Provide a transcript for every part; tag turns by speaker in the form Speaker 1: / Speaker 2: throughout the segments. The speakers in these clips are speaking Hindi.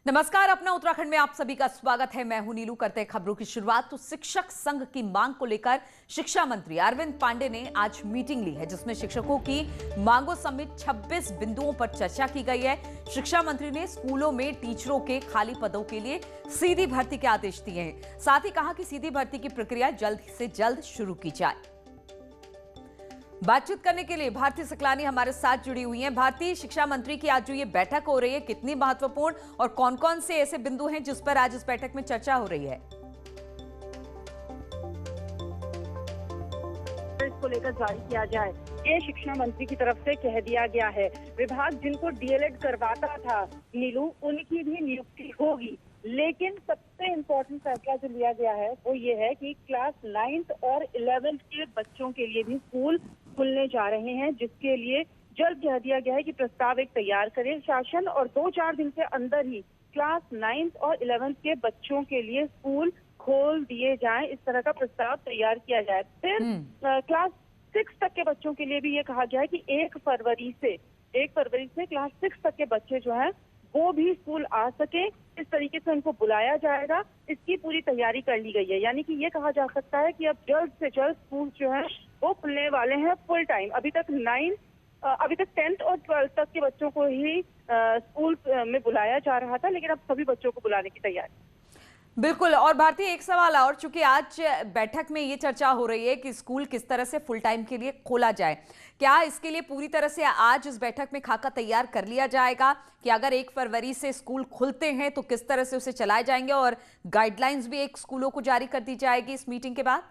Speaker 1: नमस्कार, अपना उत्तराखंड में आप सभी का स्वागत है। मैं हूं नीलू। करते हैं खबरों की शुरुआत। तो शिक्षक संघ की मांग को लेकर शिक्षा मंत्री अरविंद पांडे ने आज मीटिंग ली है, जिसमें शिक्षकों की मांगों समेत 26 बिंदुओं पर चर्चा की गई है। शिक्षा मंत्री ने स्कूलों में टीचरों के खाली पदों के लिए सीधी भर्ती के आदेश दिए हैं। साथ ही कहा कि सीधी भर्ती की प्रक्रिया जल्द से जल्द शुरू की जाए। बातचीत करने के लिए भारती सकलानी हमारे साथ जुड़ी हुई हैं। भारतीय शिक्षा मंत्री की आज जो ये बैठक हो रही है, कितनी महत्वपूर्ण और कौन कौन से ऐसे बिंदु हैं जिस पर आज इस बैठक में चर्चा हो रही है?
Speaker 2: इसको लेकर जारी किया जाए, ये शिक्षा मंत्री की तरफ से कह दिया गया है। विभाग जिनको डीएलएड करवाता था नीलू, उनकी भी नियुक्ति होगी, लेकिन सबसे इम्पोर्टेंट फैसला जो लिया गया है वो ये है कि क्लास 9th और 11th के बच्चों के लिए भी स्कूल खुलने जा रहे हैं, जिसके लिए जल्द कह दिया गया है कि प्रस्ताव एक तैयार करे शासन और 2-4 दिन के अंदर ही क्लास 9th और 11th के बच्चों के लिए स्कूल खोल दिए जाएं। इस तरह का प्रस्ताव तैयार किया जाए। फिर क्लास 6 तक के बच्चों के लिए भी ये कहा गया है कि 1 फरवरी से क्लास 6 तक के बच्चे जो हैं वो भी स्कूल आ सके, इस तरीके से उनको बुलाया जाएगा। इसकी पूरी तैयारी कर ली गई है। यानी कि ये कहा जा सकता है कि अब जल्द से जल्द स्कूल जो है वो खुलने वाले हैं फुल टाइम। अभी तक 10th और 12th तक के बच्चों को ही स्कूल में बुलाया जा रहा था, लेकिन अब सभी बच्चों को बुलाने की तैयारी।
Speaker 1: बिल्कुल। और भारतीय, एक सवाल और, चूंकि आज बैठक में ये चर्चा हो रही है कि स्कूल किस तरह से फुल टाइम के लिए खोला जाए, क्या इसके लिए पूरी तरह से आज इस बैठक में खाका तैयार कर लिया जाएगा कि अगर 1 फरवरी से स्कूल खुलते हैं तो किस तरह से उसे चलाए जाएंगे, और गाइडलाइंस भी एक स्कूलों को जारी कर दी जाएगी इस मीटिंग के बाद?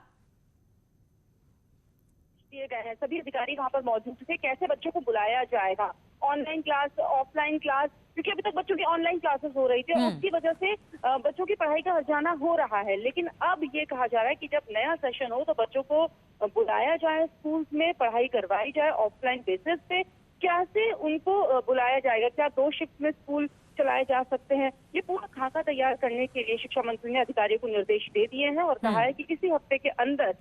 Speaker 2: दिए गए हैं, सभी अधिकारी वहाँ पर मौजूद थे। कैसे बच्चों को बुलाया जाएगा, ऑनलाइन क्लास, ऑफलाइन क्लास, क्योंकि अभी तक बच्चों की ऑनलाइन क्लासेस हो रही थी, उसकी वजह से बच्चों की पढ़ाई का हर्जाना हो रहा है। लेकिन अब ये कहा जा रहा है कि जब नया सेशन हो तो बच्चों को बुलाया जाए, स्कूल में पढ़ाई करवाई जाए ऑफलाइन बेसिस पे। कैसे उनको बुलाया जाएगा, क्या 2 शिफ्ट में स्कूल चलाए जा सकते हैं, ये पूरा खाका तैयार करने के लिए शिक्षा मंत्री ने अधिकारियों को निर्देश दे दिए हैं और कहा है कि इसी हफ्ते के अंदर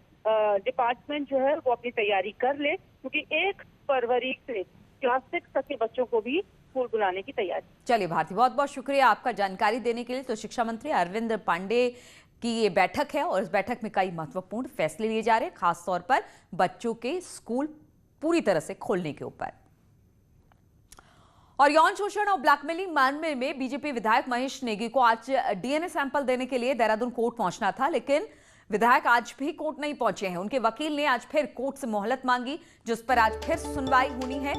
Speaker 2: डिपार्टमेंट जो है वो अपनी तैयारी कर ले, क्योंकि 1 फरवरी से क्लास 6 तक के बच्चों को भी स्कूल बुलाने की तैयारी।
Speaker 1: चलिए भारती, बहुत बहुत शुक्रिया आपका जानकारी देने के लिए। तो शिक्षा मंत्री अरविंद पांडे की ये बैठक है और इस बैठक में कई महत्वपूर्ण फैसले लिए जा रहे हैं, खासतौर पर बच्चों के स्कूल पूरी तरह से खोलने के ऊपर। और यौन शोषण और ब्लैकमेलिंग मामले में बीजेपी विधायक महेश नेगी को आज डीएनए सैंपल देने के लिए देहरादून कोर्ट पहुंचना था, लेकिन विधायक आज भी कोर्ट नहीं पहुंचे हैं। उनके वकील ने आज फिर कोर्ट से मोहलत मांगी, जिस पर आज फिर सुनवाई होनी है।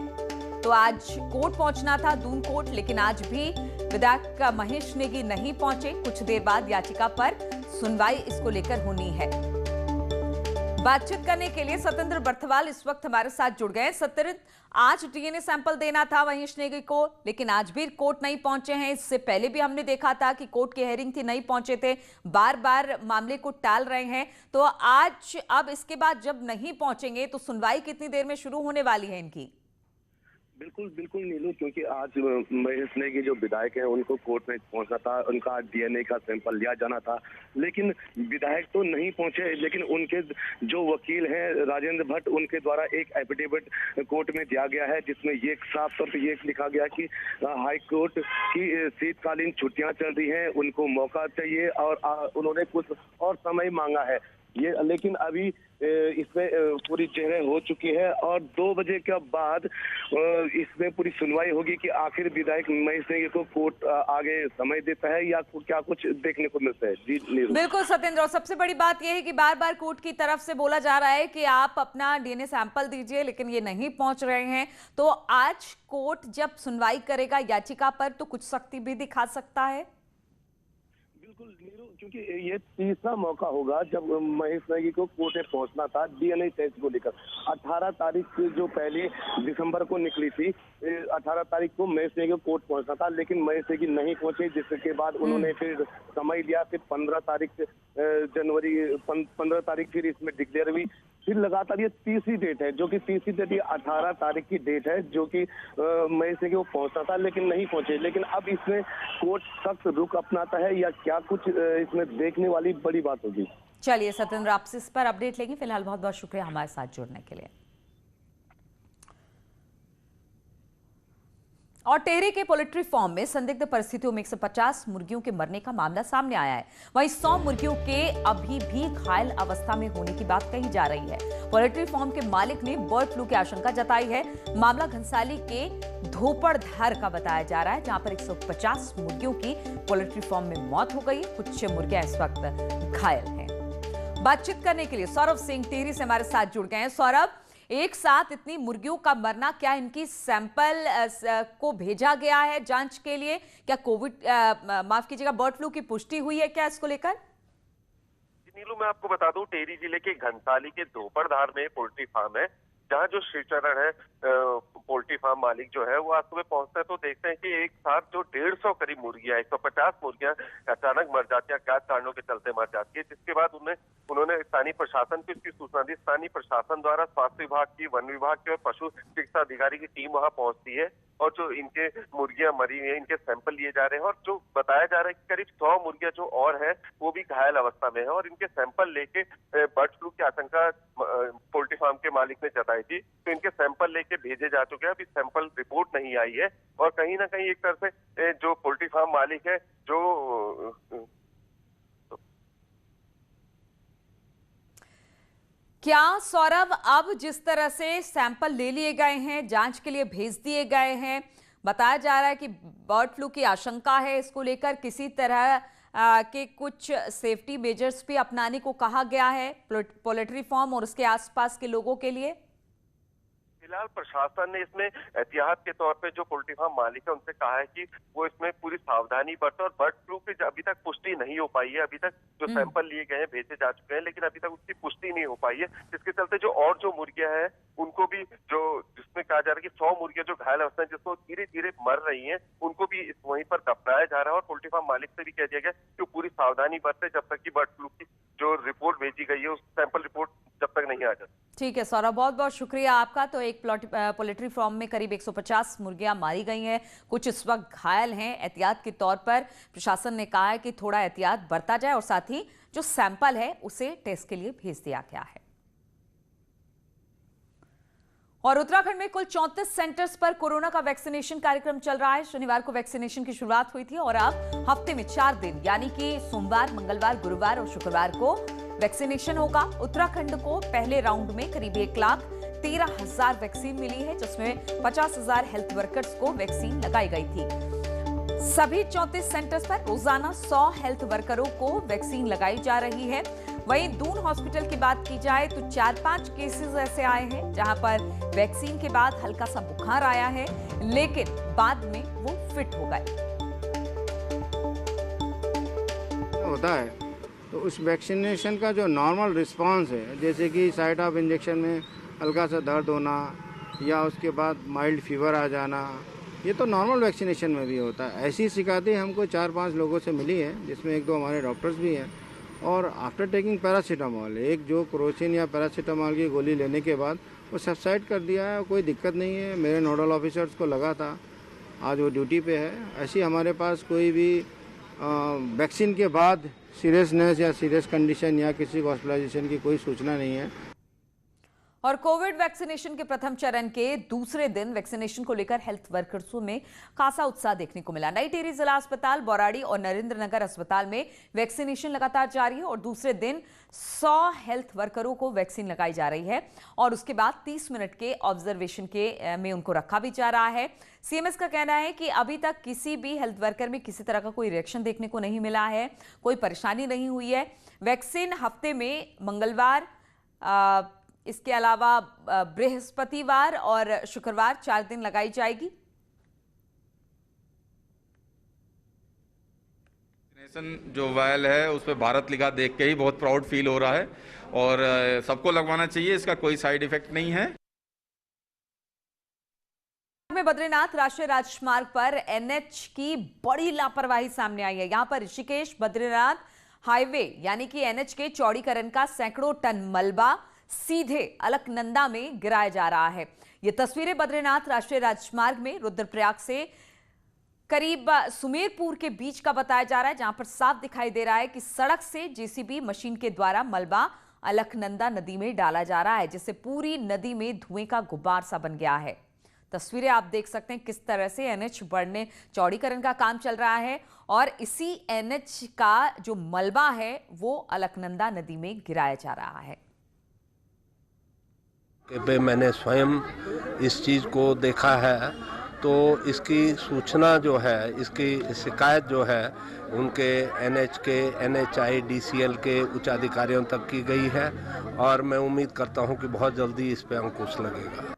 Speaker 1: तो आज कोर्ट पहुंचना था, दून कोर्ट, लेकिन आज भी विधायक महेश नेगी नहीं पहुंचे। कुछ देर बाद याचिका पर सुनवाई इसको लेकर होनी है। बातचीत करने के लिए सत्येंद्र बर्थवाल इस वक्त हमारे साथ जुड़ गए। सत्येंद्र, आज डीएनए सैंपल देना था महेश नेगी को, लेकिन आज भी कोर्ट नहीं पहुंचे हैं। इससे पहले भी हमने देखा था कि कोर्ट की हेयरिंग थी, नहीं पहुंचे थे, बार बार मामले को टाल रहे हैं। तो आज अब इसके बाद जब नहीं पहुंचेंगे तो सुनवाई कितनी देर में शुरू होने वाली है इनकी?
Speaker 3: बिल्कुल नीलू, क्योंकि आज महेश नेगी जो विधायक हैं उनको कोर्ट में पहुंचना था, उनका डीएनए का सैंपल लिया जाना था, लेकिन विधायक तो नहीं पहुंचे। लेकिन उनके जो वकील हैं राजेंद्र भट्ट, उनके द्वारा एक एफिडेविट कोर्ट में दिया गया है, जिसमें ये साफ तौर पर ये लिखा गया कि हाई कोर्ट की शीतकालीन छुट्टियां चल रही हैं, उनको मौका चाहिए और उन्होंने कुछ और समय मांगा है। ये लेकिन अभी इसमें पूरी चेहरे हो चुकी है और 2 बजे के बाद इसमें पूरी सुनवाई होगी कि आखिर विधायक महेश नेगी को कोर्ट आगे समय देता है या क्या कुछ देखने को मिलता है। जी
Speaker 1: बिल्कुल सत्येंद्र, और सबसे बड़ी बात यह है कि बार बार कोर्ट की तरफ से बोला जा रहा है कि आप अपना डीएनए सैंपल दीजिए, लेकिन ये नहीं पहुंच रहे हैं। तो आज कोर्ट जब सुनवाई करेगा याचिका पर तो कुछ सख्ती भी दिखा सकता है।
Speaker 3: बिल्कुल नीरू, क्योंकि ये तीसरा मौका होगा जब महेश नेगी को कोर्ट में पहुंचना था डीएनए टेस्ट को लेकर। 18 तारीख जो पहले दिसंबर को निकली थी, 18 तारीख को महेश नेगी को कोर्ट पहुंचना था, लेकिन महेश नेगी नहीं पहुंचे, जिसके बाद उन्होंने फिर समय लिया। फिर 15 तारीख फिर इसमें डिक्लेयर हुई। फिर लगातार ये तीसरी डेट है, जो कि तीसरी डेट ये 18 तारीख की डेट है, जो कि महेश नेगी को पहुंचना था लेकिन नहीं पहुंचे। लेकिन अब इसमें कोर्ट सख्त रुख अपनाता है या क्या कुछ इसमें देखने वाली बड़ी बात होगी।
Speaker 1: चलिए सत्येंद्र, आपसे इस पर अपडेट लेंगे। फिलहाल बहुत बहुत शुक्रिया हमारे साथ जुड़ने के लिए। और टेहरी के पोल्ट्री फार्म में संदिग्ध परिस्थितियों में 150 मुर्गियों के मरने का मामला सामने आया है। वहीं 100 मुर्गियों के अभी भी घायल अवस्था में होने की बात कही जा रही है। पोल्ट्री फार्म के मालिक ने बर्ड फ्लू की आशंका जताई है। मामला घनसाली के धोपड़धार का बताया जा रहा है, जहां पर 150 मुर्गियों की पोल्ट्री फार्म में मौत हो गई। कुछ मुर्गियां इस वक्त घायल हैं। बातचीत करने के लिए सौरभ सिंह टेहरी से हमारे साथ जुड़ गए हैं। सौरभ, एक साथ इतनी मुर्गियों का मरना, क्या इनकी सैंपल को भेजा गया है जांच के लिए? क्या कोविड माफ कीजिएगा बर्ड फ्लू की पुष्टि हुई है क्या इसको लेकर?
Speaker 4: नीलू, मैं आपको बता दूं, टेहरी जिले के घनसाली के धोपड़धार में पोल्ट्री फार्म है, जहां जो श्रीचरण है पोल्ट्री फार्म मालिक जो है वो आज सुबह पहुंचते हैं तो देखते हैं कि एक साथ जो 150 करीब मुर्गियां, 150 मुर्गियां अचानक मर जाती है, अज्ञात कारणों के चलते मर जाती है। जिसके बाद उन्होंने स्थानीय प्रशासन को इसकी सूचना दी। स्थानीय प्रशासन द्वारा स्वास्थ्य विभाग की, वन विभाग की और पशु चिकित्सा अधिकारी की टीम वहां पहुंचती है और जो इनके मुर्गियां मरी हुई है इनके सैंपल लिए जा रहे हैं। और जो बताया जा रहा है कि करीब 100 मुर्गियां जो और है वो भी घायल अवस्था में है और इनके सैंपल लेके बर्ड फ्लू की आशंका पोल्ट्री फार्म के मालिक ने जताई थी, तो इनके सैंपल लेके भेजे जा चुके हैं। अभी सैंपल रिपोर्ट नहीं आई है और कहीं ना कहीं एक तरह से जो पोल्ट्री फार्म मालिक है जो
Speaker 1: क्या सौरभ, अब जिस तरह से सैंपल ले लिए गए हैं, जांच के लिए भेज दिए गए हैं, बताया जा रहा है कि बर्ड फ्लू की आशंका है, इसको लेकर किसी तरह के कुछ सेफ्टी मेजर्स भी अपनाने को कहा गया है पोल्ट्री फार्म और उसके आसपास के लोगों के लिए?
Speaker 4: फिलहाल प्रशासन ने इसमें एहतियात के तौर पे जो पोल्ट्री फार्म मालिक है उनसे कहा है कि वो इसमें पूरी सावधानी बरते और बर्ड फ्लू की अभी तक पुष्टि नहीं हो पाई है। अभी तक जो सैंपल लिए गए हैं, भेजे जा चुके हैं, लेकिन अभी तक उसकी पुष्टि नहीं हो पाई है। जिसके चलते जो मुर्गियां हैं उनको भी जिसमें कहा जा रहा है कि 100 मुर्गियां जो घायल अवस्था है जिसको धीरे धीरे मर रही हैं, उनको भी वहीं पर दफनाया जा रहा है। और पोल्ट्री फार्म मालिक से भी कह दिया गया कि पूरी सावधानी बरते जब तक की बर्ड फ्लू की जो रिपोर्ट भेजी गई है, उस सैंपल रिपोर्ट जब तक नहीं आ जाती।
Speaker 1: ठीक है सौरभ, बहुत बहुत शुक्रिया आपका। तो एक पोल्ट्री फार्म में करीब 150 मुर्गियां मारी गई हैं, कुछ इस वक्त घायल हैं। एहतियात के तौर पर प्रशासन ने कहा है कि थोड़ा एहतियात बरता जाए और साथ ही जो सैंपल है उसे टेस्ट के लिए भेज दिया गया है। और उत्तराखंड में कुल 34 सेंटर्स पर कोरोना का वैक्सीनेशन कार्यक्रम चल रहा है। शनिवार को वैक्सीनेशन की शुरुआत हुई थी और अब हफ्ते में 4 दिन यानी कि सोमवार, मंगलवार, गुरुवार और शुक्रवार को वैक्सीनेशन होगा। उत्तराखंड को पहले राउंड में करीब 1,13,000 वैक्सीन मिली है, जिसमें 50,000 हेल्थ वर्कर्स को वैक्सीन लगाई गई थी। सभी 34 सेंटर्स पर रोजाना 100 हेल्थ वर्करों को वैक्सीन लगाई जा रही है। वहीं दून हॉस्पिटल की बात की जाए तो 4-5 केसेस ऐसे आए हैं जहां पर वैक्सीन के बाद हल्का सा बुखार आया है, लेकिन बाद में वो फिट हो गए।
Speaker 5: होता है तो उस वैक्सीनेशन का जो नॉर्मल रिस्पांस है, जैसे कि साइट ऑफ इंजेक्शन में हल्का सा दर्द होना या उसके बाद माइल्ड फीवर आ जाना, ये तो नॉर्मल वैक्सीनेशन में भी होता है। ऐसी शिकायतें हमको 4-5 लोगों से मिली हैं, जिसमें 1-2 हमारे डॉक्टर्स भी हैं। और आफ्टर टेकिंग पैरासीटामॉल, एक जो क्रोसिन या पैरासीटामॉल की गोली लेने के बाद वो सबसाइड कर दिया है, कोई दिक्कत नहीं है। मेरे नोडल ऑफिसर्स को लगा था, आज वो ड्यूटी पे है। ऐसी हमारे पास कोई भी वैक्सीन के बाद सीरियसनेस या सीरियस कंडीशन या किसी को हॉस्पिटलाइजेशन की कोई सूचना नहीं है।
Speaker 1: और कोविड वैक्सीनेशन के प्रथम चरण के दूसरे दिन वैक्सीनेशन को लेकर हेल्थ वर्कर्सों में खासा उत्साह देखने को मिला। नई टिहरी जिला अस्पताल, बौराड़ी और नरेंद्रनगर अस्पताल में वैक्सीनेशन लगातार जारी है और दूसरे दिन 100 हेल्थ वर्करों को वैक्सीन लगाई जा रही है और उसके बाद 30 मिनट के ऑब्जर्वेशन में उनको रखा भी जा रहा है। सीएमएस का कहना है कि अभी तक किसी भी हेल्थ वर्कर में किसी तरह का कोई रिएक्शन देखने को नहीं मिला है, कोई परेशानी नहीं हुई है। वैक्सीन हफ्ते में मंगलवार, इसके अलावा बृहस्पतिवार और शुक्रवार 4 दिन लगाई जाएगी।
Speaker 6: जो वायल है उस पर भारत लिखा देख के ही बहुत प्राउड फील हो रहा है और सबको लगवाना चाहिए, इसका कोई साइड इफेक्ट नहीं है।
Speaker 1: में बद्रीनाथ राष्ट्रीय राजमार्ग पर एनएच की बड़ी लापरवाही सामने आई है। यहां पर ऋषिकेश बद्रीनाथ हाईवे यानी कि एनएच के चौड़ीकरण का सैकड़ों टन मलबा सीधे अलकनंदा में गिराया जा रहा है। ये तस्वीरें बद्रीनाथ राष्ट्रीय राजमार्ग में रुद्रप्रयाग से करीब सुमेरपुर के बीच का बताया जा रहा है, जहां पर साफ दिखाई दे रहा है कि सड़क से जेसीबी मशीन के द्वारा मलबा अलकनंदा नदी में डाला जा रहा है, जिससे पूरी नदी में धुएं का गुब्बार सा बन गया है। तस्वीरें आप देख सकते हैं किस तरह से एनएच बढ़ने चौड़ीकरण का काम चल रहा है और इसी एनएच का जो मलबा है वो अलकनंदा नदी में गिराया जा रहा है।
Speaker 7: मैंने स्वयं इस चीज़ को देखा है, तो इसकी सूचना जो है, इसकी शिकायत जो है उनके एनएच के NHI DCL के उच्च अधिकारियों तक की गई है और मैं उम्मीद करता हूं कि बहुत जल्दी इस पे अंकुश लगेगा।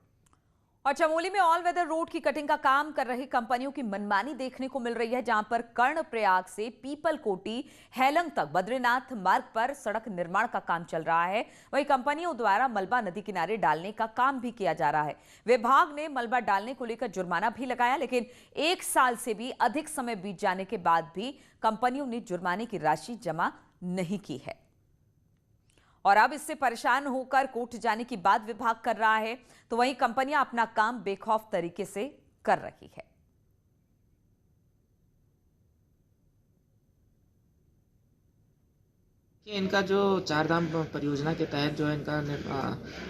Speaker 1: और चमोली में ऑल वेदर रोड की कटिंग का काम कर रही कंपनियों की मनमानी देखने को मिल रही है, जहां पर कर्णप्रयाग से पीपल कोटी हेलंग तक बद्रीनाथ मार्ग पर सड़क निर्माण का काम चल रहा है। वहीं कंपनियों द्वारा मलबा नदी किनारे डालने का काम भी किया जा रहा है। विभाग ने मलबा डालने को लेकर जुर्माना भी लगाया, लेकिन 1 साल से भी अधिक समय बीत जाने के बाद भी कंपनियों ने जुर्माने की राशि जमा नहीं की है और अब इससे परेशान होकर कोर्ट जाने की बात विभाग कर रहा है, तो वहीं कंपनियां अपना काम बेखौफ तरीके से कर रही है।
Speaker 8: इनका जो चारधाम परियोजना के तहत जो है इनका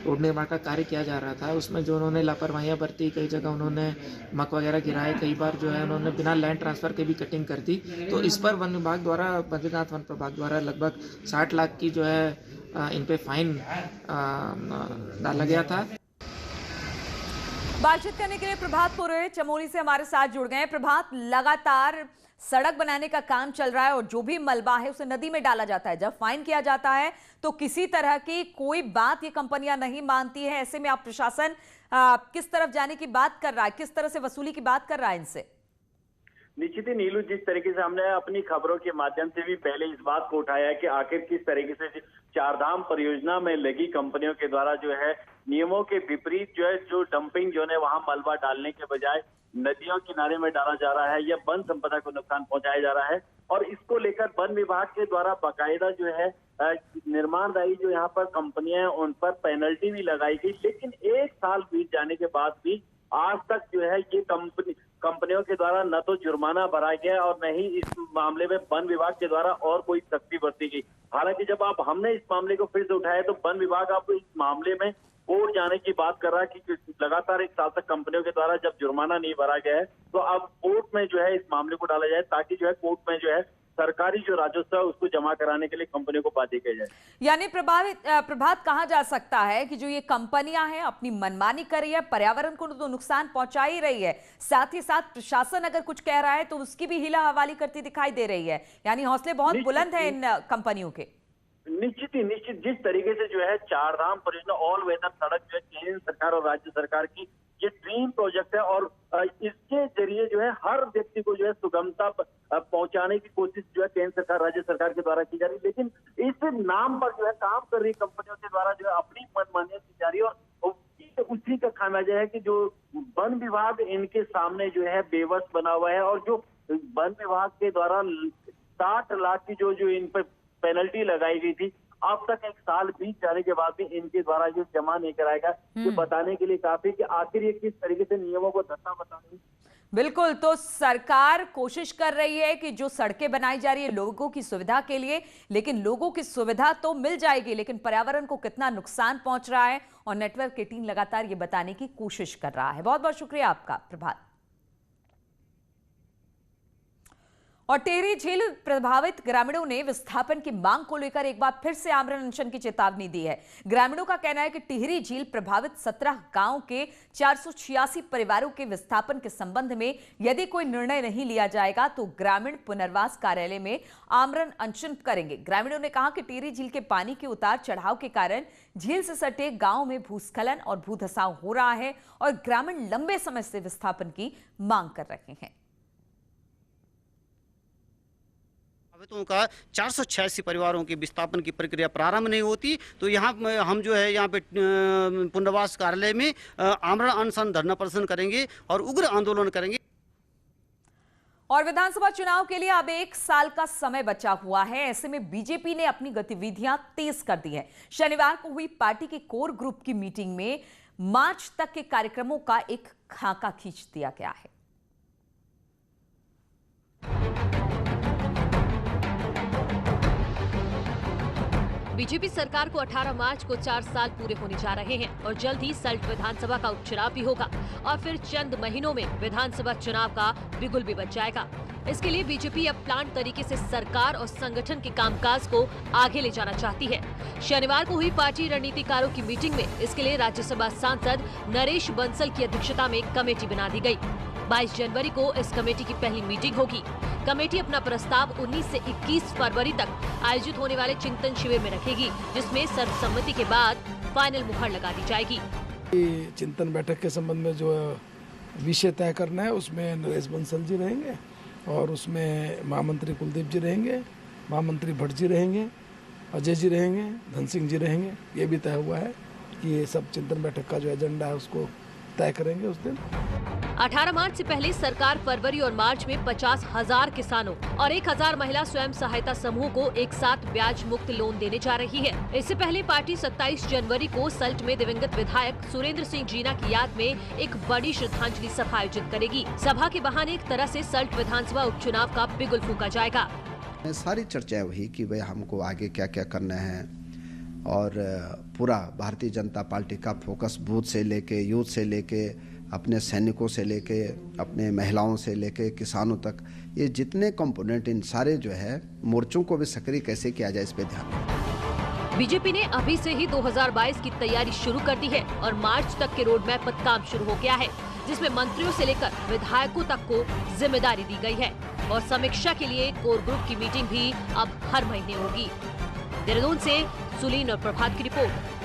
Speaker 8: रोड निर्माण का कार्य किया जा रहा था, उसमें जो उन्होंने लापरवाहियां बरती, कई जगह उन्होंने मक वगैरह गिराए, कई बार जो है उन्होंने बिना लैंड ट्रांसफर के भी कटिंग कर दी। तो इस पर वन विभाग द्वारा, बद्रीनाथ वन प्रभाग द्वारा लगभग 60 लाख की जो है इन पे फाइन डाला गया था।
Speaker 1: बातचीत करने के लिए प्रभात पुरोहित चमोली से हमारे साथ जुड़ गए हैं। प्रभात, लगातार सड़क बनाने का काम चल रहा है और जो भी मलबा है उसे नदी में डाला जाता है। जब फाइन किया जाता है तो किसी तरह की कोई बात ये कंपनियां नहीं मानती है। ऐसे में आप प्रशासन किस तरफ जाने की बात कर रहा है, किस तरह से वसूली की बात कर रहा है इनसे?
Speaker 9: निश्चित ही नीलू, जिस तरीके से हमने अपनी खबरों के माध्यम से भी पहले इस बात को उठाया है कि आखिर किस तरीके से चारधाम परियोजना में लगी कंपनियों के द्वारा जो है नियमों के विपरीत जो है जो डंपिंग जो है वहां मलबा डालने के बजाय नदियों किनारे में डाला जा रहा है या वन संपदा को नुकसान पहुंचाया जा रहा है। और इसको लेकर वन विभाग के द्वारा बाकायदा जो है निर्माणदायी जो यहाँ पर कंपनियां हैं उन पर पेनल्टी भी लगाई गई, लेकिन 1 साल बीत जाने के बाद भी आज तक जो है ये कंपनियों के द्वारा न तो जुर्माना भरा गया और न ही इस मामले में वन विभाग के द्वारा और कोई सख्ती बरती गई। हालांकि जब हमने इस मामले को फिर से उठाया तो वन विभाग आपको इस मामले में कोर्ट जाने की बात कर रहा है कि लगातार 1 साल तक कंपनियों के द्वारा जब जुर्माना नहीं भरा गया है तो अब कोर्ट में जो है इस मामले को डाला जाए ताकि जो है कोर्ट में जो है सरकारी जो राजस्व है उसको जमा कराने के लिए कंपनियों को बाध्य किया जाए।
Speaker 1: यानी प्रभात कहा जा सकता है कि जो ये कंपनियां हैं अपनी मनमानी कर रही है, पर्यावरण को तो नुकसान पहुंचा ही रही है, साथ ही साथ प्रशासन अगर कुछ कह रहा है तो उसकी भी हिला हवाली करती दिखाई दे रही है। यानी हौसले बहुत बुलंद है इन कंपनियों के।
Speaker 9: निश्चित जिस तरीके से जो है चारधाम परियोजना ऑल वेदर सड़क जो है केंद्र सरकार और राज्य सरकार की ये ड्रीम प्रोजेक्ट है और इसके जरिए जो है हर व्यक्ति को जो है सुगमता पहुंचाने की कोशिश जो है केंद्र सरकार राज्य सरकार के द्वारा की जा रही है, लेकिन इस नाम पर जो है काम कर रही कंपनियों के द्वारा जो है अपनी मनमानियां की जा रही है और उसी का खामियाजा है कि जो वन विभाग इनके सामने जो है बेबस बना हुआ है और जो वन विभाग के द्वारा 60 लाख की जो इन पर पेनल्टी लगाई गई थी, अब तक 1 साल बीत जाने के बाद भी इनके द्वारा ये जमा नहीं कराएगा। ये बताने के लिए काफी कि आखिर ये किस तरीके से नियमों को धक्का बताने।
Speaker 1: बिल्कुल, तो सरकार कोशिश कर रही है कि जो सड़कें बनाई जा रही है लोगों की सुविधा के लिए, लेकिन लोगों की सुविधा तो मिल जाएगी, लेकिन पर्यावरण को कितना नुकसान पहुंच रहा है और नेटवर्क की टीम लगातार ये बताने की कोशिश कर रहा है। बहुत बहुत शुक्रिया आपका प्रभात। और टेहरी झील प्रभावित ग्रामीणों ने विस्थापन की मांग को लेकर एक बार फिर से आमरण अनशन की चेतावनी दी है। ग्रामीणों का कहना है कि टिहरी झील प्रभावित 17 गांव के 486 परिवारों के विस्थापन के संबंध में यदि कोई निर्णय नहीं लिया जाएगा तो ग्रामीण पुनर्वास कार्यालय में आमरण अनशन करेंगे। ग्रामीणों ने कहा कि टिहरी झील के पानी के उतार चढ़ाव के कारण झील से सटे गांव में भूस्खलन और भूधसाव हो रहा है और ग्रामीण लंबे समय से विस्थापन की मांग कर रहे हैं।
Speaker 10: प्रभावितों का 486 परिवारों की विस्थापन की प्रक्रिया प्रारंभ नहीं होती तो यहाँ हम जो है यहाँ पे पुनर्वास कार्यालय में आमरण अनशन धरना प्रदर्शन करेंगे और उग्र आंदोलन करेंगे।
Speaker 1: और विधानसभा चुनाव के लिए अब 1 साल का समय बचा हुआ है। ऐसे में बीजेपी ने अपनी गतिविधियां तेज कर दी हैं। शनिवार को हुई पार्टी के कोर ग्रुप की मीटिंग में मार्च तक के कार्यक्रमों का एक खाका खींच दिया गया है।
Speaker 11: बीजेपी सरकार को 18 मार्च को 4 साल पूरे होने जा रहे हैं और जल्द ही सल्ट विधानसभा का उपचुनाव भी होगा और फिर चंद महीनों में विधानसभा चुनाव का बिगुल भी बच जाएगा। इसके लिए बीजेपी अब प्लान तरीके से सरकार और संगठन के कामकाज को आगे ले जाना चाहती है। शनिवार को हुई पार्टी रणनीतिकारों की मीटिंग में इसके लिए राज्यसभा सांसद नरेश बंसल की अध्यक्षता में कमेटी बना दी गई। 22 जनवरी को इस कमेटी की पहली मीटिंग होगी। कमेटी अपना प्रस्ताव 19 से 21 फरवरी तक आयोजित होने वाले चिंतन शिविर में रखेगी, जिसमें सर्वसम्मति के बाद फाइनल मुहर लगा दी जाएगी।
Speaker 12: चिंतन बैठक के संबंध में जो विषय तय करना है उसमें नरेश बंसल जी रहेंगे और उसमें महामंत्री कुलदीप जी रहेंगे, महामंत्री भट्ट जी रहेंगे, अजय जी रहेंगे, धन सिंह जी रहेंगे। ये भी तय हुआ है कि ये सब चिंतन बैठक का जो एजेंडा है उसको तय करेंगे उस दिन।
Speaker 11: 18 मार्च से पहले सरकार फरवरी और मार्च में 50,000 किसानों और 1,000 महिला स्वयं सहायता समूह को एक साथ ब्याज मुक्त लोन देने जा रही है। इससे पहले पार्टी 27 जनवरी को सल्ट में दिवंगत विधायक सुरेंद्र सिंह जीना की याद में एक बड़ी श्रद्धांजलि सभा आयोजित करेगी। सभा के बहाने एक तरह से सल्ट विधानसभा उपचुनाव का बिगुल फूंका जाएगा।
Speaker 13: सारी चर्चाएं हुई कि भाई हमको आगे क्या क्या करना है और पूरा भारतीय जनता पार्टी का फोकस बूथ से लेके, यूथ से लेके, अपने सैनिकों से लेके, अपने महिलाओं से लेके किसानों तक, ये जितने कंपोनेंट इन सारे जो है मोर्चों को भी सक्रिय कैसे किया जाए इस पे ध्यान।
Speaker 11: बीजेपी ने अभी से ही 2022 की तैयारी शुरू कर दी है और मार्च तक के रोड मैप पर काम शुरू हो गया है, जिसमें मंत्रियों से लेकर विधायकों तक को जिम्मेदारी दी गई है और समीक्षा के लिए कोर ग्रुप की मीटिंग भी अब हर महीने होगी। देहरादून से सुलीन और प्रभात की रिपोर्ट।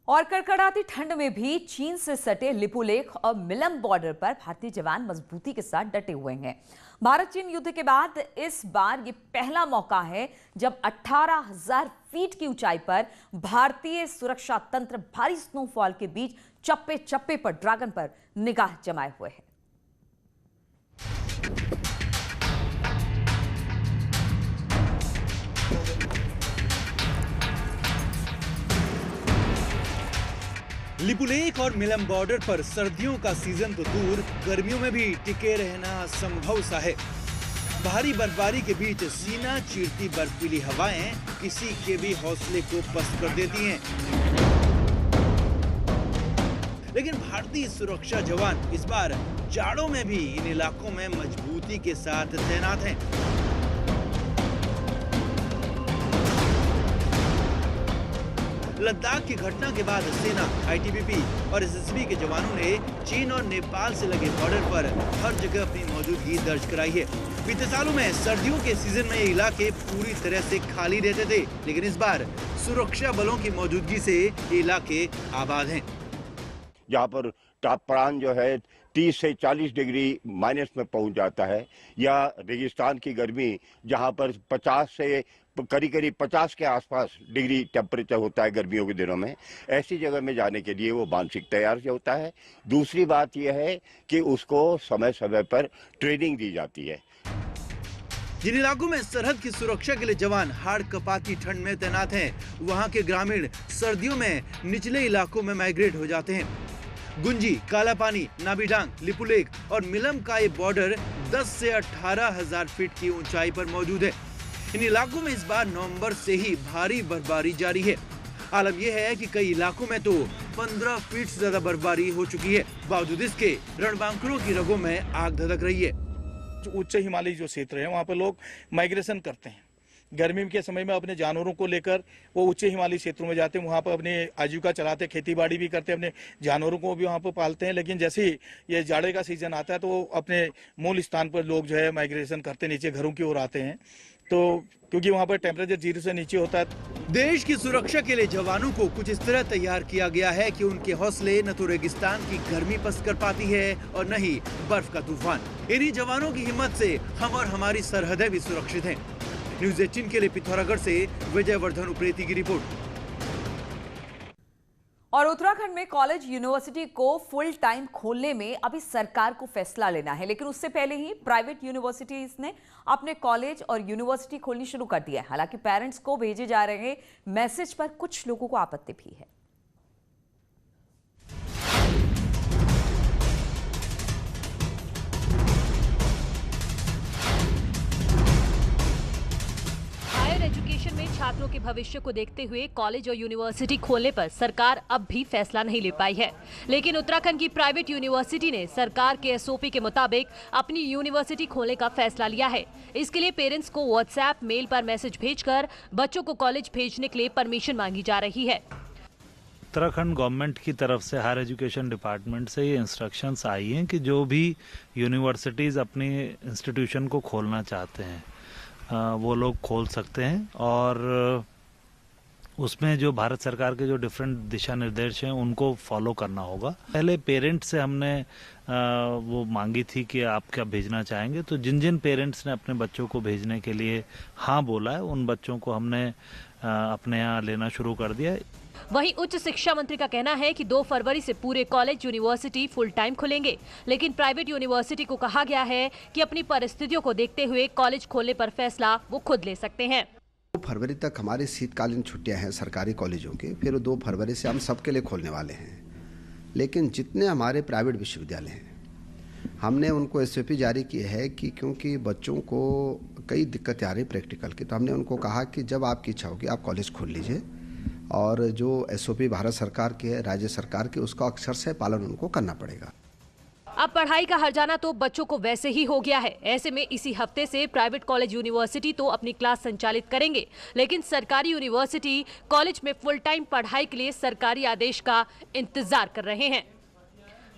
Speaker 1: और कड़कड़ाती ठंड में भी चीन से सटे लिपुलेख और मिलम बॉर्डर पर भारतीय जवान मजबूती के साथ डटे हुए हैं। भारत चीन युद्ध के बाद इस बार ये पहला मौका है जब 18,000 फीट की ऊंचाई पर भारतीय सुरक्षा तंत्र भारी स्नोफॉल के बीच चप्पे चप्पे पर ड्रैगन पर निगाह जमाए हुए है।
Speaker 14: लिपुलेख और मिलम बॉर्डर पर सर्दियों का सीजन तो दूर, गर्मियों में भी टिके रहना संभव सा है। भारी बर्फबारी के बीच सीना चीरती बर्फीली हवाएं किसी के भी हौसले को पस्त कर देती हैं। लेकिन भारतीय सुरक्षा जवान इस बार जाड़ों में भी इन इलाकों में मजबूती के साथ तैनात हैं। लद्दाख की घटना के बाद सेना, आईटीबीपी और एसएसबी के जवानों ने चीन और नेपाल से लगे बॉर्डर पर हर जगह अपनी मौजूदगी दर्ज कराई है। बीते सालों में सर्दियों के सीजन में ये इलाके पूरी तरह से खाली रहते थे, लेकिन इस बार सुरक्षा बलों की मौजूदगी से ये इलाके आबाद हैं।
Speaker 15: जहाँ पर तापमान जो है 30 से 40 डिग्री माइनस में पहुंच जाता है, या रेगिस्तान की गर्मी जहाँ पर 50 से करीब 50 के आसपास डिग्री टेम्परेचर होता है गर्मियों के दिनों में, ऐसी जगह में जाने के लिए वो मानसिक तैयार होता है। दूसरी बात यह है कि उसको समय समय पर ट्रेनिंग दी जाती है।
Speaker 14: जिन इलाकों में सरहद की सुरक्षा के लिए जवान हाड़ कपाती ठंड में तैनात हैं, वहां के ग्रामीण सर्दियों में निचले इलाकों में माइग्रेट हो जाते हैं। गुंजी, काला पानी, नाबीडांग, लिपुलेख और मिलम का ये बॉर्डर 10 से 18,000 फीट की ऊंचाई पर मौजूद है। इन इलाकों में इस बार नवंबर से ही भारी बर्फबारी जारी है। आलम यह है कि कई इलाकों में तो 15 फीट से ज्यादा बर्फबारी हो चुकी है। बावजूद इसके रणबांकुरों की रगों में आग धधक रही है।
Speaker 16: उच्च हिमालयी जो क्षेत्र है वहाँ पर लोग माइग्रेशन करते हैं। गर्मी के समय में अपने जानवरों को लेकर वो उच्च हिमालयी क्षेत्रों में जाते हैं, वहाँ पर अपनी आजीविका चलाते, खेती बाड़ी भी करते हैं, अपने जानवरों को भी वहाँ पर पालते हैं। लेकिन जैसे ही ये जाड़े का सीजन आता है तो अपने मूल स्थान पर लोग जो है माइग्रेशन करते नीचे घरों की ओर आते हैं, तो क्योंकि वहाँ पर टेम्परेचर 0 से नीचे होता है।
Speaker 14: देश की सुरक्षा के लिए जवानों को कुछ इस तरह तैयार किया गया है कि उनके हौसले न तो रेगिस्तान की गर्मी पस्त कर पाती है और न ही बर्फ का तूफान। इन्हीं जवानों की हिम्मत से हम और हमारी सरहदें भी सुरक्षित हैं। न्यूज़ 18 के लिए पिथौरागढ़ से विजयवर्धन उप्रेती की रिपोर्ट।
Speaker 1: और उत्तराखंड में कॉलेज यूनिवर्सिटी को फुल टाइम खोलने में अभी सरकार को फैसला लेना है, लेकिन उससे पहले ही प्राइवेट यूनिवर्सिटीज ने अपने कॉलेज और यूनिवर्सिटी खोलनी शुरू कर दिया है। हालांकि पेरेंट्स को भेजे जा रहे मैसेज पर कुछ लोगों को आपत्ति भी है।
Speaker 11: हायर एजुकेशन में भविष्य को देखते हुए कॉलेज और यूनिवर्सिटी खोलने पर सरकार अब भी फैसला नहीं ले पाई है। लेकिन उत्तराखंड की प्राइवेट यूनिवर्सिटी ने सरकार के एसओपी के मुताबिक अपनी यूनिवर्सिटी खोलने का फैसला लिया है। इसके लिए पेरेंट्स को व्हाट्सएप, मेल पर मैसेज भेजकर बच्चों को कॉलेज भेजने के लिए परमिशन मांगी जा रही है।
Speaker 17: उत्तराखंड गवर्नमेंट की तरफ से हायर एजुकेशन डिपार्टमेंट से ये इंस्ट्रक्शंस आई हैं कि जो भी यूनिवर्सिटीज़ अपनी इंस्टीट्यूशन को खोलना चाहते हैं वो लोग खोल सकते हैं, और उसमें जो भारत सरकार के जो डिफरेंट दिशा निर्देश हैं उनको फॉलो करना होगा। पहले पेरेंट्स से हमने वो मांगी थी कि आप क्या भेजना चाहेंगे, तो जिन जिन पेरेंट्स ने अपने बच्चों को भेजने के लिए हाँ बोला है उन बच्चों को हमने अपने यहाँ लेना शुरू कर दिया है।
Speaker 11: वहीं उच्च शिक्षा मंत्री का कहना है कि 2 फरवरी से पूरे कॉलेज यूनिवर्सिटी फुल टाइम खुलेंगे, लेकिन प्राइवेट यूनिवर्सिटी को कहा गया है कि अपनी परिस्थितियों को देखते हुए कॉलेज खोलने पर फैसला वो खुद ले सकते हैं।
Speaker 13: 2 फरवरी तक हमारी शीतकालीन छुट्टियां हैं सरकारी कॉलेजों की, फिर 2 फरवरी से हम सबके लिए खोलने वाले हैं। लेकिन जितने हमारे प्राइवेट विश्वविद्यालय हैं हमने उनको एसओपी जारी की है कि क्योंकि बच्चों को कई दिक्कतें आ रही प्रैक्टिकल की, तो हमने उनको कहा कि जब आपकी इच्छा होगी आप कॉलेज खोल लीजिए, और जो एसओपी भारत सरकार की है, राज्य सरकार की, उसका अक्षर से पालन उनको करना पड़ेगा।
Speaker 11: अब पढ़ाई का हर्जाना तो बच्चों को वैसे ही हो गया है। ऐसे में इसी हफ्ते से प्राइवेट कॉलेज यूनिवर्सिटी तो अपनी क्लास संचालित करेंगे, लेकिन सरकारी यूनिवर्सिटी कॉलेज में फुल टाइम पढ़ाई के लिए सरकारी आदेश का इंतजार कर रहे हैं।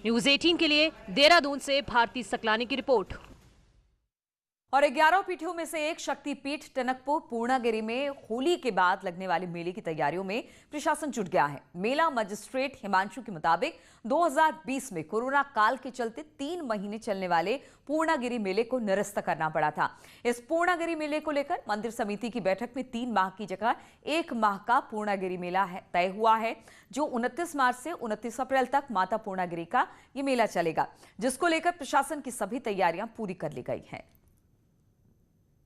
Speaker 11: न्यूज़ 18 के लिए देहरादून से भारती सकलानी की रिपोर्ट।
Speaker 1: और 11 पीठों में से एक शक्तिपीठ टनकपुर पूर्णागिरी में होली के बाद लगने वाले मेले की तैयारियों में प्रशासन जुट गया है। मेला मजिस्ट्रेट हिमांशु के मुताबिक 2020 में कोरोना काल के चलते 3 महीने चलने वाले पूर्णागिरी मेले को निरस्त करना पड़ा था। इस पूर्णागिरी मेले को लेकर मंदिर समिति की बैठक में 3 माह की जगह 1 माह का पूर्णागिरी मेला तय हुआ है, जो 29 मार्च से 29 अप्रैल तक माता पूर्णागिरी का ये मेला चलेगा, जिसको लेकर प्रशासन की सभी तैयारियां पूरी कर ली गई हैं।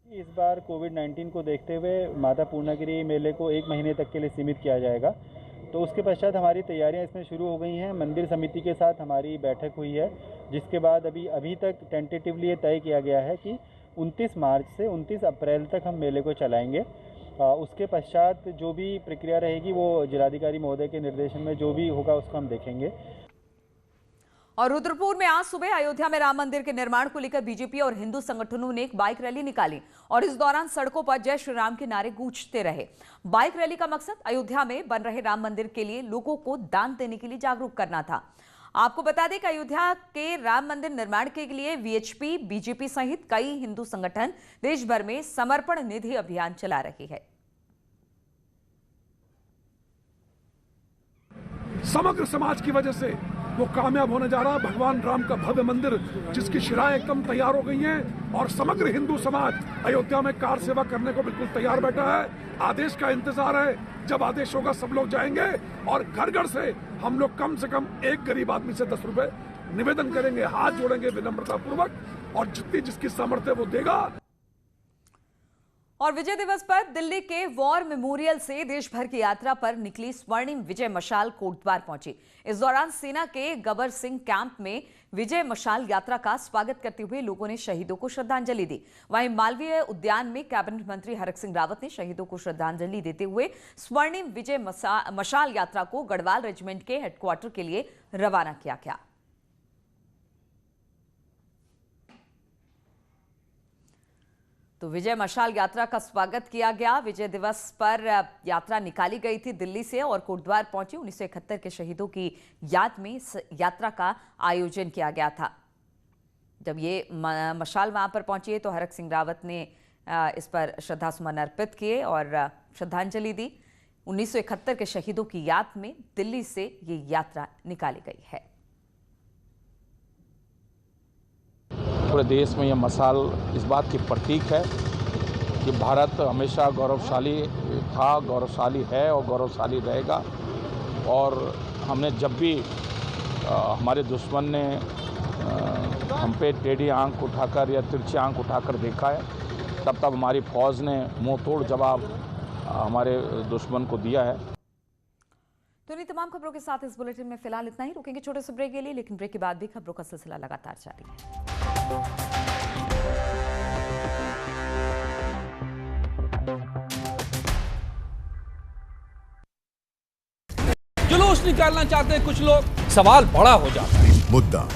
Speaker 18: इस बार कोविड-19 को देखते हुए माता पूर्णागिरी मेले को 1 महीने तक के लिए सीमित किया जाएगा, तो उसके पश्चात हमारी तैयारियां इसमें शुरू हो गई हैं। मंदिर समिति के साथ हमारी बैठक हुई है, जिसके बाद अभी तक टेंटेटिवली ये तय किया गया है कि 29 मार्च से 29 अप्रैल तक हम मेले को चलाएंगे। उसके पश्चात जो भी प्रक्रिया रहेगी वो जिलाधिकारी महोदय के निर्देशन में जो भी होगा उसको हम देखेंगे।
Speaker 1: और रुद्रपुर में आज सुबह अयोध्या में राम मंदिर के निर्माण को लेकर बीजेपी और हिंदू संगठनों ने एक बाइक रैली निकाली और इस दौरान सड़कों पर जय श्री राम के नारे गूंजते रहे। बाइक रैली का मकसद अयोध्या में बन रहे राम मंदिर के लिए लोगों को दान देने के लिए जागरूक करना था। आपको बता दें कि अयोध्या के राम मंदिर निर्माण के लिए वीएचपी, बीजेपी सहित कई हिंदू संगठन देश भर में समर्पण निधि अभियान चला रही है।
Speaker 19: समग्र समाज की वजह से वो कामयाब होने जा रहा। भगवान राम का भव्य मंदिर जिसकी शिराएं एकदम तैयार हो गई हैं और समग्र हिंदू समाज अयोध्या में कार सेवा करने को बिल्कुल तैयार बैठा है। आदेश का इंतजार है, जब आदेश होगा सब लोग जाएंगे और घर घर से हम लोग कम से कम एक गरीब आदमी से 10 रुपए निवेदन करेंगे, हाथ जोड़ेंगे विनम्रता पूर्वक, और जितनी जिसकी सामर्थ्य वो देगा।
Speaker 1: और विजय दिवस पर दिल्ली के वॉर मेमोरियल से देश भर की यात्रा पर निकली स्वर्णिम विजय मशाल कोटद्वार पहुंची। इस दौरान सेना के गबर सिंह कैंप में विजय मशाल यात्रा का स्वागत करते हुए लोगों ने शहीदों को श्रद्धांजलि दी। वहीं मालवीय उद्यान में कैबिनेट मंत्री हरक सिंह रावत ने शहीदों को श्रद्धांजलि देते हुए स्वर्णिम विजय मशाल यात्रा को गढ़वाल रेजिमेंट के हेडक्वार्टर के लिए रवाना किया गया। तो विजय मशाल यात्रा का स्वागत किया गया। विजय दिवस पर यात्रा निकाली गई थी दिल्ली से और कोटद्वार पहुंची। 1971 के शहीदों की याद में इस यात्रा का आयोजन किया गया था। जब ये मशाल वहां पर पहुंची तो हरक सिंह रावत ने इस पर श्रद्धासुमन अर्पित किए और श्रद्धांजलि दी। 1971 के शहीदों की याद में दिल्ली से ये यात्रा निकाली गई है।
Speaker 20: पूरे देश में यह मशाल इस बात की प्रतीक है कि भारत हमेशा गौरवशाली था, गौरवशाली है और गौरवशाली रहेगा। और हमने जब भी हमारे दुश्मन ने हम पे टेढ़ी आंख उठाकर या तिरछी आंख उठाकर देखा है, तब हमारी फौज ने मुंह तोड़ जवाब हमारे दुश्मन को दिया है।
Speaker 1: तो इन्हीं तमाम खबरों के साथ इस बुलेटिन में फिलहाल इतना ही। रुकेंगे छोटे से ब्रेक के लिए, लेकिन ब्रेक के बाद भी खबरों का सिलसिला लगातार जारी है।
Speaker 21: निकालना चाहते हैं कुछ लोग, सवाल बड़ा हो जाता है।
Speaker 22: मुद्दा